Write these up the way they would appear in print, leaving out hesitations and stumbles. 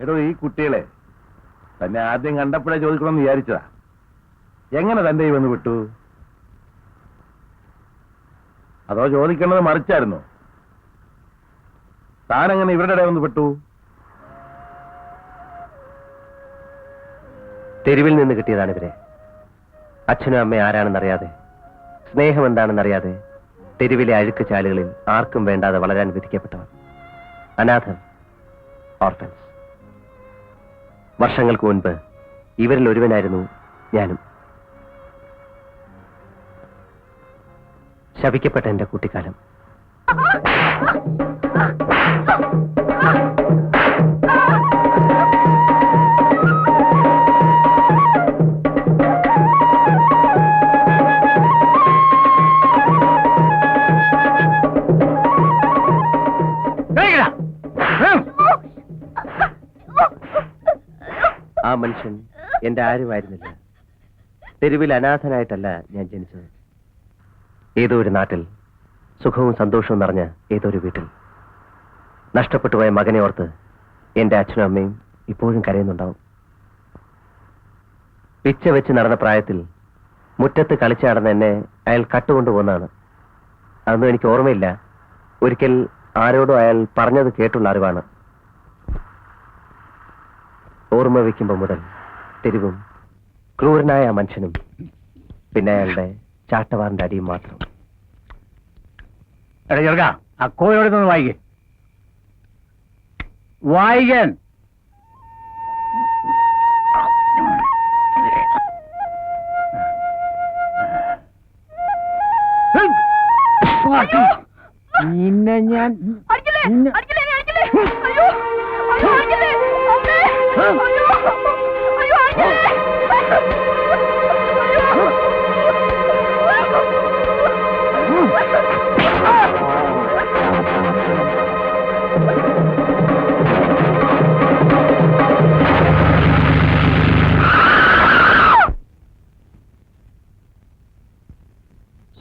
എടോ, ഈ കുട്ടികളെ തന്നെ ആദ്യം കണ്ടപ്പോഴേ ചോദിക്കണമെന്ന് വിചാരിച്ചതാ. എങ്ങനെ തന്റെ ഈ വന്ന് വിട്ടു? അതോ ചോദിക്കേണ്ടത് മറിച്ചായിരുന്നോ? താനെങ്ങനെ ഇവരുടെ ഇടയിൽ വന്ന് വിട്ടു? തെരുവിൽ നിന്ന് കിട്ടിയതാണ് ഇവരെ. അച്ഛനും അമ്മയും ആരാണെന്നറിയാതെ, സ്നേഹം എന്താണെന്നറിയാതെ, തെരുവിലെ അഴുക്ക് ചാലുകളിൽ ആർക്കും വേണ്ടാതെ വളരാൻ വിധിക്കപ്പെട്ടവർ. അനാഥർ, ഓർഫൻസ്. വർഷങ്ങൾക്ക് മുൻപ് ഇവരിൽ ഒരുവനായിരുന്നു ഞാനും. ശപിക്കപ്പെട്ട എന്റെ കുട്ടിക്കാലം. ആ മനുഷ്യൻ എന്റെ ആരുമായിരുന്നില്ല. തെരുവിൽ അനാഥനായിട്ടല്ല ഞാൻ ജനിച്ചത്. ഏതോ ഒരു നാട്ടിൽ സുഖവും സന്തോഷവും നിറഞ്ഞ ഏതോ ഒരു വീട്ടിൽ നഷ്ടപ്പെട്ടുപോയ മകനെ ഓർത്ത് എന്റെ അച്ഛനും അമ്മയും ഇപ്പോഴും കരയുന്നുണ്ടാവും. പിച്ച വെച്ച് നടന്ന പ്രായത്തിൽ മുറ്റത്ത് കളിച്ചു നടന്ന എന്നെ അയാൾ കട്ടുകൊണ്ടുപോകുന്നതാണ്. അതൊന്നും എനിക്ക് ഓർമ്മയില്ല. ഒരിക്കൽ ആരോടും അയാൾ പറഞ്ഞത് കേട്ടുള്ള അറിവാണ്. ഓർമ്മ വയ്ക്കുമ്പോൾ മുതൽ തെരുവും ക്രൂരനായ ആ മനുഷ്യനും പിന്നെ അയാളുടെ ചാട്ടവാറിന്റെ അടിയും മാത്രം. ആ കോയോടൊന്ന് വായിക്കേ. വായിക്കാൻ നിന്നെ ഞാൻ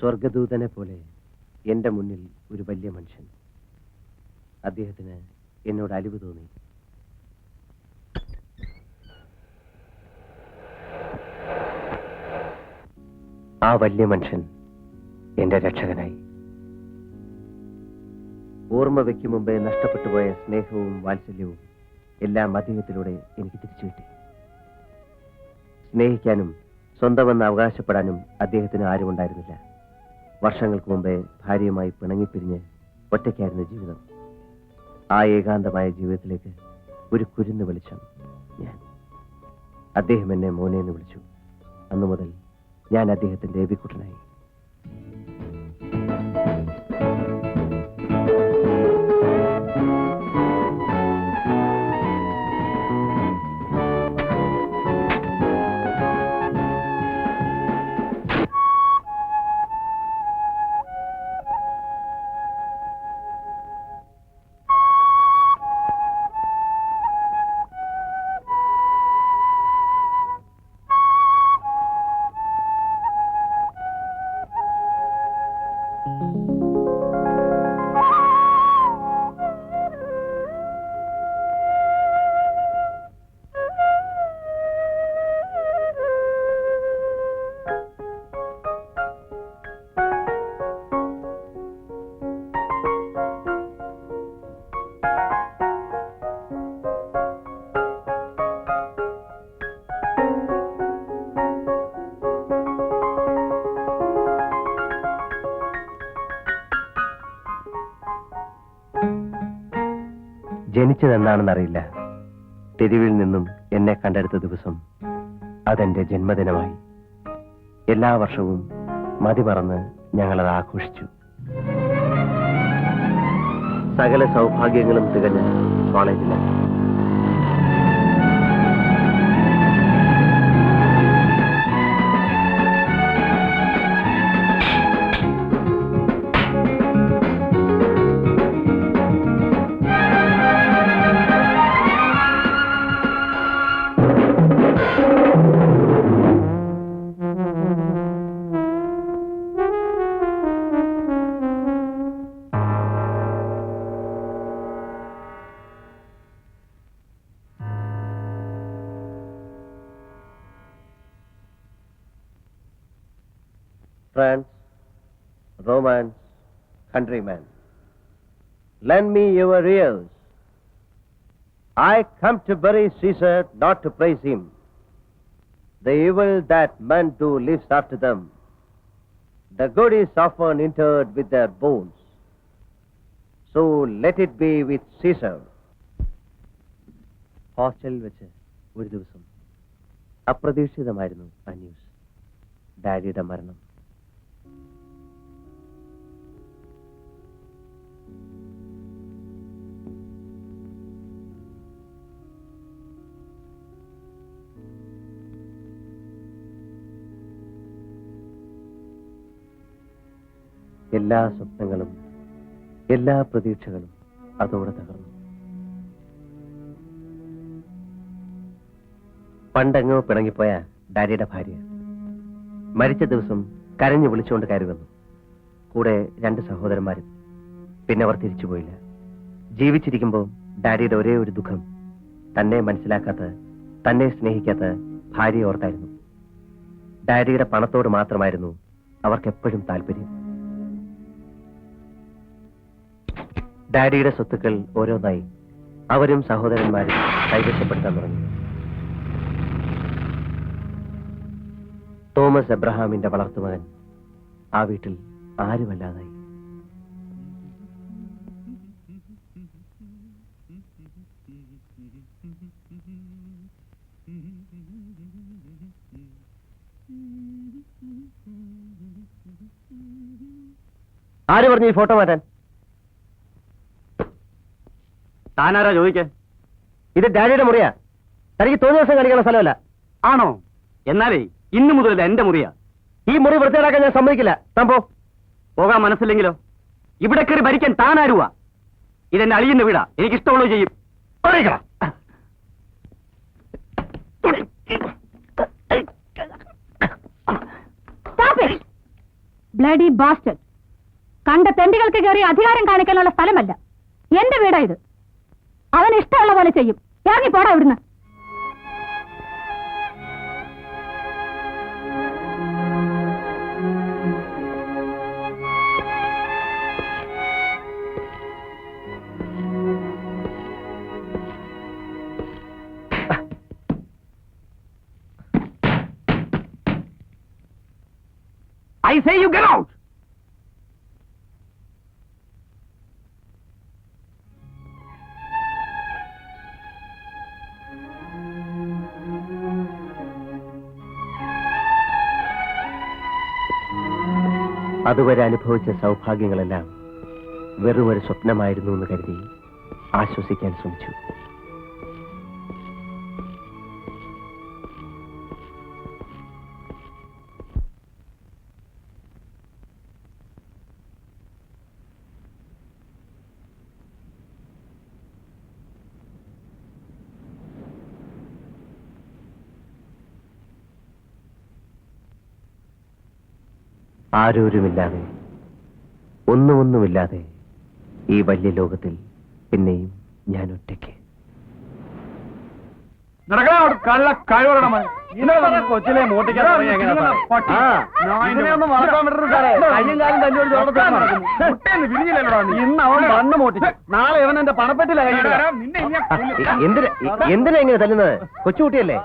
സ്വർഗദൂതനെ പോലെ എന്റെ മുന്നിൽ ഒരു വലിയ മനുഷ്യൻ. അദ്ദേഹത്തിന് എന്നോട് അലിവ് തോന്നി. ആ വലിയ മനുഷ്യൻ എന്റെ രക്ഷകനായി. ഓർമ്മ വയ്ക്കും മുമ്പേ നഷ്ടപ്പെട്ടുപോയ സ്നേഹവും വാത്സല്യവും എല്ലാം അദ്ദേഹത്തിലൂടെ എനിക്ക് തിരിച്ചു കിട്ടി. സ്നേഹിക്കാനും സ്വന്തമെന്ന് അവകാശപ്പെടാനും അദ്ദേഹത്തിന് ആരുമുണ്ടായിരുന്നില്ല. വർഷങ്ങൾക്ക് മുമ്പേ ഭാര്യയുമായി പിണങ്ങിപ്പിരിഞ്ഞ് ഒറ്റയ്ക്കായിരുന്നു ജീവിതം. ആ ഏകാന്തമായ ജീവിതത്തിലേക്ക് ഒരു കുരുന്ന് വെളിച്ചം ഞാൻ. അദ്ദേഹം എന്നെ മോനെ എന്ന് വിളിച്ചു. അന്നു മുതൽ ഞാൻ അദ്ദേഹത്തിന്റെ ദേവിക്കുട്ടനായി. ജനിച്ചതെന്താണെന്നറിയില്ല. തെരുവിൽ നിന്നും എന്നെ കണ്ടെടുത്ത ദിവസം അതെന്റെ ജന്മദിനമായി. എല്ലാ വർഷവും മതിമറന്ന് ഞങ്ങളത് ആഘോഷിച്ചു. സകല സൗഭാഗ്യങ്ങളും തികഞ്ഞ കോളേജിലാണ്. friends, Romans, countrymen, lend me your ears. I come to bury Caesar, not to praise him. The evil that men do lives after them. The good is often interred with their bones. So let it be with Caesar. ഹോസ്റ്റലിൽ വെച്ച് ഒരു ദിവസം അപ്രതീക്ഷിതമായിരുന്നു ആ news. ഡാഡിയുടെ മരണം. എല്ലാ സ്വപ്നങ്ങളും എല്ലാ പ്രതീക്ഷകളും അതോടെ തകർന്നു. പണ്ടെങ്ങോ പിണങ്ങിപ്പോയ ഡാഡിയുടെ ഭാര്യ മരിച്ച ദിവസം കരഞ്ഞു വിളിച്ചുകൊണ്ട് കയറി വന്നു. കൂടെ 2 സഹോദരന്മാരും. പിന്നെ അവർ തിരിച്ചുപോയില്ല. ജീവിച്ചിരിക്കുമ്പോൾ ഡാഡിയുടെ ഒരേ ഒരു ദുഃഖം തന്നെ മനസ്സിലാക്കാത്ത, തന്നെ സ്നേഹിക്കാത്ത ഭാര്യയെ ഓർത്തായിരുന്നു. ഡാഡിയുടെ പണത്തോട് മാത്രമായിരുന്നു അവർക്കെപ്പോഴും താല്പര്യം. ഡാഡിയുടെ സ്വത്തുക്കൾ ഓരോന്നായി അവരും സഹോദരന്മാരും കൈവശപ്പെടുത്താൻ തുടങ്ങി. തോമസ് എബ്രഹാമിന്റെ വളർത്തുമകൻ ആ വീട്ടിൽ ആരുമല്ലാതായി. ആര് പറഞ്ഞു ഈ ഫോട്ടോ മാറ്റാൻ? താനാരാ ചോദിക്കേ? ഇത് ഡാഡിയുടെ മുറിയാ. തനിക്ക് തോന്നിയ ദിവസം കളിക്കുന്ന സ്ഥലമല്ല. ആണോ? എന്നാലേ ഇന്നു മുതൽ എന്റെ മുറിയാ. ഈ മുറി വൃത്തിയാക്കാൻ ഞാൻ സമ്മതിക്കില്ല. താൻ പോ. പോകാൻ മനസ്സില്ലെങ്കിലോ? ഇവിടെ കയറി ഭരിക്കാൻ താനാരുവാ? ഇതെന്നെ അളിയുന്ന വീടാ. എനിക്കിഷ്ടമുള്ളത് ചെയ്യും. Bloody bastard. കണ്ട തെണ്ടികൾക്ക് കയറി അധികാരം കാണിക്കാനുള്ള സ്ഥലമല്ല. എന്റെ വീടാ ഇത്. അവൻ ഇഷ്ടമുള്ള പോലെ ചെയ്യും. ഇറങ്ങി പോടാ ഇവിടുന്ന്. I say you get out! അതുവരെ അനുഭവിച്ച സൗഭാഗ്യങ്ങളെല്ലാം വെറുമൊരു സ്വപ്നമായിരുന്നു എന്ന് കരുതി ആശ്വസിക്കാൻ ശ്രമിച്ചു. ആരോരുമില്ലാതെ, ഒന്നുമില്ലാതെ ഈ വലിയ ലോകത്തിൽ പിന്നെയും ഞാൻ ഒറ്റയ്ക്ക്. കൊച്ചിലെ ഇന്ന് അവൻ മണ്ണ് മോട്ടിച്ചു. നാളെ അവൻ എന്റെ പണപ്പെട്ടില്ല. എന്തിനാ ഇങ്ങനെ തല്ലുന്നത്? കൊച്ചുകുട്ടിയല്ലേ?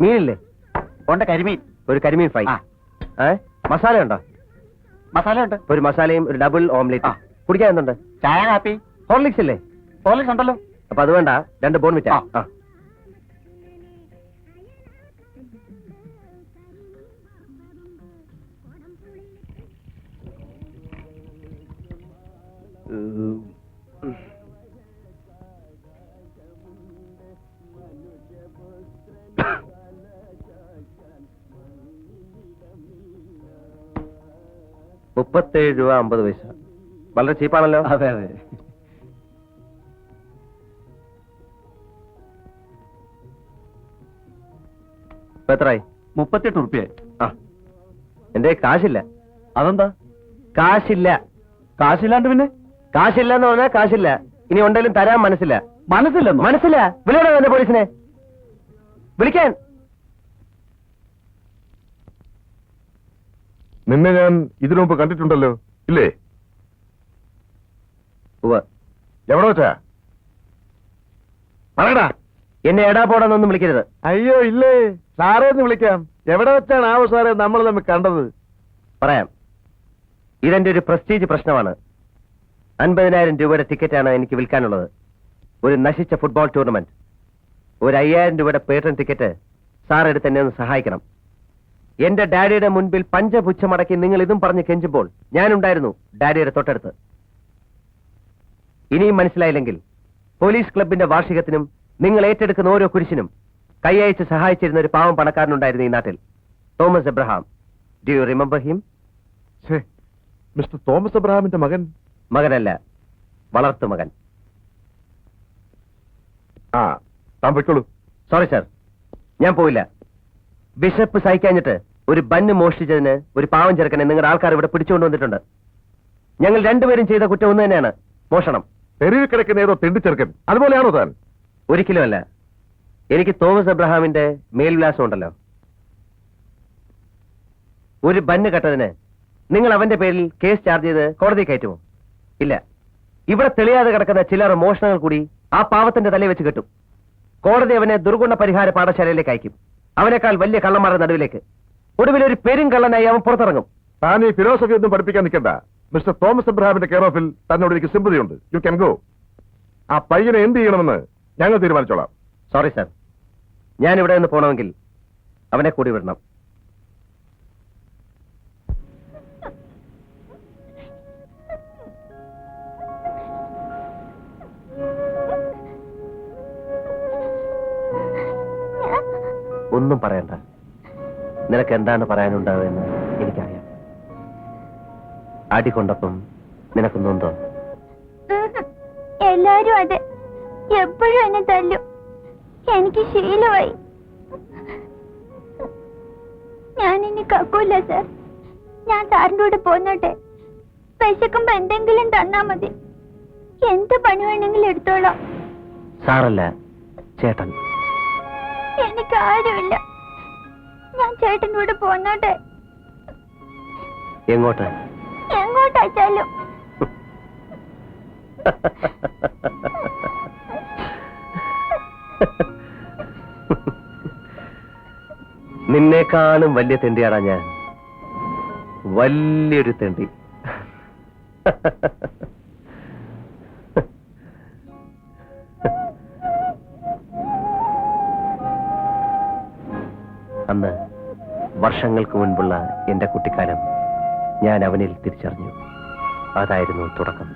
മീനില്ലേ? കരിമീൻ. ഒരു കരിമീൻ ഫ്രൈ. മസാല ഉണ്ടോ? മസാല ഉണ്ട്. ഒരു മസാലയും ഒരു ഡബിൾ ഓംലെറ്റ്. കുടിക്കാൻ എന്തുണ്ട്? ചായ, കാപ്പി. ഹോർലിക്സ് ഇല്ലേ? ഹോർലിക്സ് ഉണ്ടല്ലോ. അപ്പൊ അത് വേണ്ട. 2 ബോൺവിറ്റാ. ₹37.50. വളരെ ചീപ്പാണല്ലോ. അതെ അതെ. ഇപ്പൊ എത്രയായി? 38 ഉറുപ്പ്യ. ആ, എന്റെ കാശില്ല. അതെന്താ? കാശില്ല. കാശില്ലാണ്ട് പിന്നെ? കാശില്ല എന്ന് പറഞ്ഞാൽ കാശില്ല. ഇനി ഉണ്ടെങ്കിലും തരാൻ മനസ്സില്ല. മനസ്സില്ലെന്നോ? മനസ്സില്ല. വിളിയണോ എന്റെ പോലീസിനെ? വിളിക്കാൻ. നിന്നെ ഞാൻ ഇതിനു മുമ്പ് കണ്ടിട്ടുണ്ടല്ലോ, ഇല്ലേ? ഉവ്വ്. എവിടെ വെച്ചാ പറയടാ. എന്നെ എടാ പോടാന്നൊന്നും വിളിക്കരുത്. അയ്യോ ഇല്ലേ, സാറേ എന്ന് വിളിക്കാം. എവിടെ വെച്ചാണ് ആവോ സാറേ നമ്മൾ തമ്മിൽ കണ്ടത്? പറയാം. ഇതെന്റെ ഒരു പ്രസ്റ്റീജ് പ്രശ്നമാണ്. 50,000 രൂപയുടെ ടിക്കറ്റാണ് എനിക്ക് വിൽക്കാനുള്ളത്. ഒരു നശിച്ച ഫുട്ബോൾ ടൂർണമെന്റ്. ഒരു 5,000 രൂപയുടെ പേട്രൺ ടിക്കറ്റ് സാർ എടുത്ത് എന്നെ ഒന്ന് സഹായിക്കണം. എന്റെ ഡാഡിയുടെ മുൻപിൽ പഞ്ചപുച്ഛമടക്കി നിങ്ങൾ ഇതും പറഞ്ഞ് കെഞ്ചുമ്പോൾ ഞാനുണ്ടായിരുന്നു ഡാഡിയുടെ തൊട്ടടുത്ത്. ഇനിയും മനസ്സിലായില്ലെങ്കിൽ പോലീസ് ക്ലബിന്റെ വാർഷികത്തിനും നിങ്ങൾ ഏറ്റെടുക്കുന്ന ഓരോ കുരിശിനും കൈയയച്ച് സഹായിച്ചിരുന്ന ഒരു പാവം പണക്കാരനുണ്ടായിരുന്നു ഈ നാട്ടിൽ. Thomas Abraham. Do you remember him? Mister Thomas എബ്രഹാമിന്റെ മകൻ? മകനല്ല, വളർത്തു മകൻ. ആ, താൻ പൊയ്ക്കോളൂ. സോറി സാർ, ഞാൻ പോയില്ല. ബിഷപ്പ് സഹിക്കാഞ്ഞിട്ട് ഒരു ബന്ന് മോഷ്ടിച്ചതിന് ഒരു പാവം ചെറുക്കനെ നിങ്ങളുടെ ആൾക്കാർ ഇവിടെ പിടിച്ചുകൊണ്ടുവന്നിട്ടുണ്ട്. ഞങ്ങൾ രണ്ടുപേരും ചെയ്ത കുറ്റം ഒന്ന് തന്നെയാണ്, മോഷണം. തെരുവിൽ കിടക്കുന്ന ഏതോ തെണ്ടിച്ചെറുക്കൻ, അതുപോലെയാണോ താൻ? ഒരിക്കലുമല്ല. എനിക്ക് തോമസ് എബ്രഹാമിന്റെ മേൽവിലാസം ഉണ്ടല്ലോ. ഒരു ബന്ന് കെട്ടതിന് നിങ്ങൾ അവന്റെ പേരിൽ കേസ് ചാർജ് ചെയ്ത് കോടതി കയറ്റുമോ? ഇല്ല. ഇവിടെ തെളിയാതെ കിടക്കുന്ന ചിലർ മോഷണങ്ങൾ കൂടി ആ പാവത്തിന്റെ തലയിൽ വെച്ച് കെട്ടും. കോടതി അവനെ ദുർഗുണ പരിഹാര പാഠശാലയിലേക്ക് അയക്കും. അവനേക്കാൾ വലിയ കള്ളന്മാരുടെ നടുവിലേക്ക്. ഒടുവിൽ ഒരു പെരും കള്ളനായി അവൻ പുറത്തിറങ്ങും. താൻ ഈ ഫിലോസഫി ഒന്നും പഠിപ്പിക്കാൻ നിൽക്കണ്ട. മിസ്റ്റർ തോമസ് എബ്രഹാമിന്റെ കെയർ ഓഫിൽ തന്നോട് എനിക്ക് സിമ്പതിയുണ്ട്. You can go. ആ പയ്യനെ എന്ത് ചെയ്യണമെന്ന് ഞങ്ങൾ തീരുമാനിച്ചോളാം. സോറി സാർ, ഞാൻ ഇവിടെ നിന്ന് പോകണമെങ്കിൽ അവനെ കൂടി വിടണം. ഒന്നും പറയണ്ട. നിനക്ക് എന്താണ് പറയാനുണ്ടാവുമെന്ന് എനിക്കറിയാം. അടി കൊണ്ടപ്പം നിനക്ക് നൊന്തോ? എല്ലാരും അതെ, എപ്പോഴും എന്നെ തല്ലും. എനിക്ക് ശീലമായി. ഞാൻ ഇനി കക്കൂല സാർ. ഞാൻ സാറിന്റെ കൂടെ പോന്നോട്ടെ. വിശക്കുമ്പോ എന്തെങ്കിലും തന്നാ മതി. എന്ത് പണി വേണമെങ്കിലും എടുത്തോളാം. സാറല്ല, ചേട്ടൻ. എനിക്ക് ആരുമില്ല. ഞാൻ ചേട്ടൻ്റെ കൂടെ പോന്നോട്ടെ. എങ്ങോട്ട്? എങ്ങോട്ടാച്ചാലും. നിന്നേക്കാളും വലിയ തെണ്ടിയാടാ ഞാൻ. വലിയൊരു തെണ്ടി. അന്ന് വർഷങ്ങൾക്ക് മുൻപുള്ള എന്റെ കുട്ടിക്കാലം ഞാൻ അവനിൽ തിരിച്ചറിഞ്ഞു. അതായിരുന്നു തുടക്കം.